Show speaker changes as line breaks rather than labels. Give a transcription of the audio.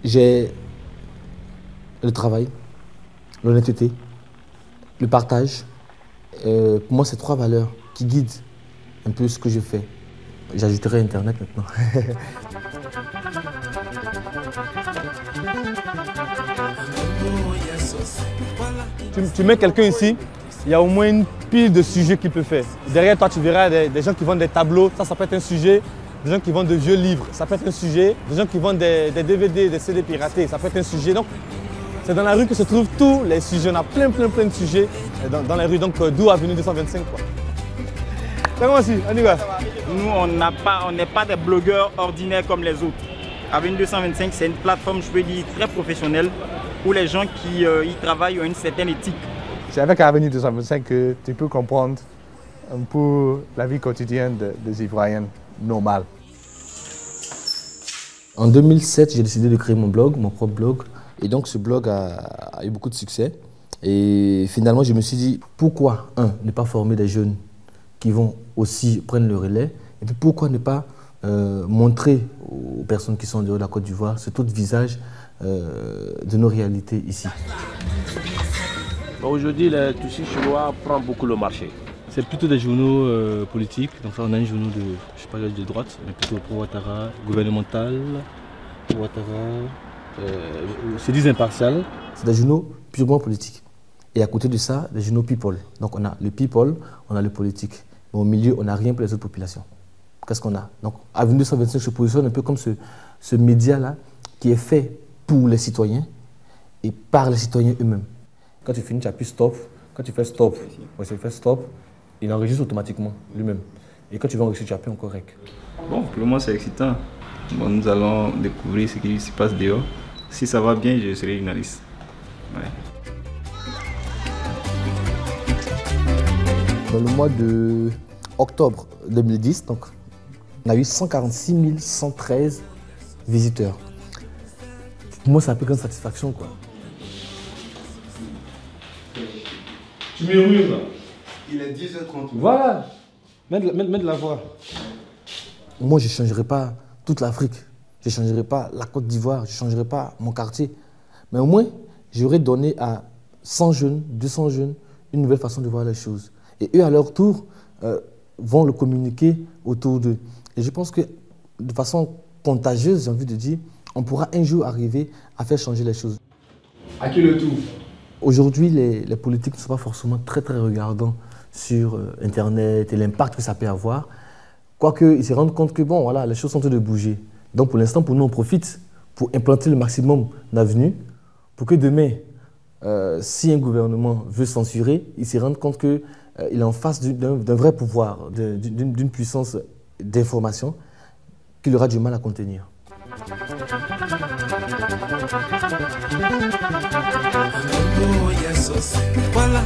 J'ai le travail, l'honnêteté, le partage. Pour moi, c'est 3 valeurs qui guident un peu ce que je fais. J'ajouterai Internet maintenant.
Tu mets quelqu'un ici, il y a au moins une pile de sujets qu'il peut faire. Derrière toi, tu verras des gens qui vendent des tableaux, ça peut être un sujet. Des gens qui vendent de vieux livres, ça peut être un sujet. Des gens qui vendent des DVD, des CD piratés, ça peut être un sujet. Donc, c'est dans la rue que se trouvent tous les sujets. On a plein de sujets dans la rue, donc d'où Avenue 225. Quoi. Comment aussi, on y va.
Nous, on n'est pas des blogueurs ordinaires comme les autres. Avenue 225, c'est une plateforme, je peux dire, très professionnelle où les gens qui y travaillent ont une certaine éthique.
C'est avec Avenue 225 que tu peux comprendre un peu la vie quotidienne des Ivoiriens normale.
En 2007, j'ai décidé de créer mon blog, mon propre blog. Et donc ce blog a eu beaucoup de succès. Et finalement, je me suis dit, pourquoi, ne pas former des jeunes qui vont aussi prendre le relais? Et puis pourquoi ne pas montrer aux personnes qui sont de la Côte d'Ivoire cet autre visage de nos réalités ici.
Aujourd'hui, le Toussi chinois prend beaucoup le marché. C'est plutôt des journaux politiques. Donc ça, on a un journal de, je sais pas, de droite, mais plutôt pro Ouattara, gouvernemental, pro Ouattara, se disent impartial.
C'est des journaux purement politiques. Et à côté de ça, des journaux people. Donc on a le people, on a le politique. Mais au milieu, on n'a rien pour les autres populations. Qu'est-ce qu'on a? Donc Avenue 225 se positionne un peu comme ce média-là qui est fait pour les citoyens et par les citoyens eux-mêmes. Quand tu finis, tu appuies stop. Quand tu fais stop, il enregistre automatiquement lui-même. Et quand tu vas enregistrer, tu appuies encore rec.
Bon, pour moi, c'est excitant. Bon, nous allons découvrir ce qui se passe dehors. Si ça va bien, je serai journaliste. Ouais.
Dans le mois de octobre 2010, donc, on a eu 146 113 visiteurs. Pour moi, c'est un peu comme satisfaction, quoi.
Tu murmures là.
Il est 10h30.
Voilà. Mets de la voix.
Moi, je ne changerai pas toute l'Afrique. Je ne changerai pas la Côte d'Ivoire. Je ne changerai pas mon quartier. Mais au moins, j'aurais donné à 100 jeunes, 200 jeunes, une nouvelle façon de voir les choses. Et eux, à leur tour, vont le communiquer autour d'eux. Et je pense que, de façon contagieuse, j'ai envie de dire, on pourra un jour arriver à faire changer les choses.
À qui le tour?
Aujourd'hui, les politiques ne sont pas forcément très regardants sur Internet et l'impact que ça peut avoir. Quoique, ils se rendent compte que bon, voilà, les choses sont en train de bouger. Donc pour l'instant, pour nous, on profite pour implanter le maximum d'avenues pour que demain, si un gouvernement veut censurer, il se rende compte qu'il est en face d'un vrai pouvoir, d'une puissance d'information qu'il aura du mal à contenir.
Oh, yes, voilà,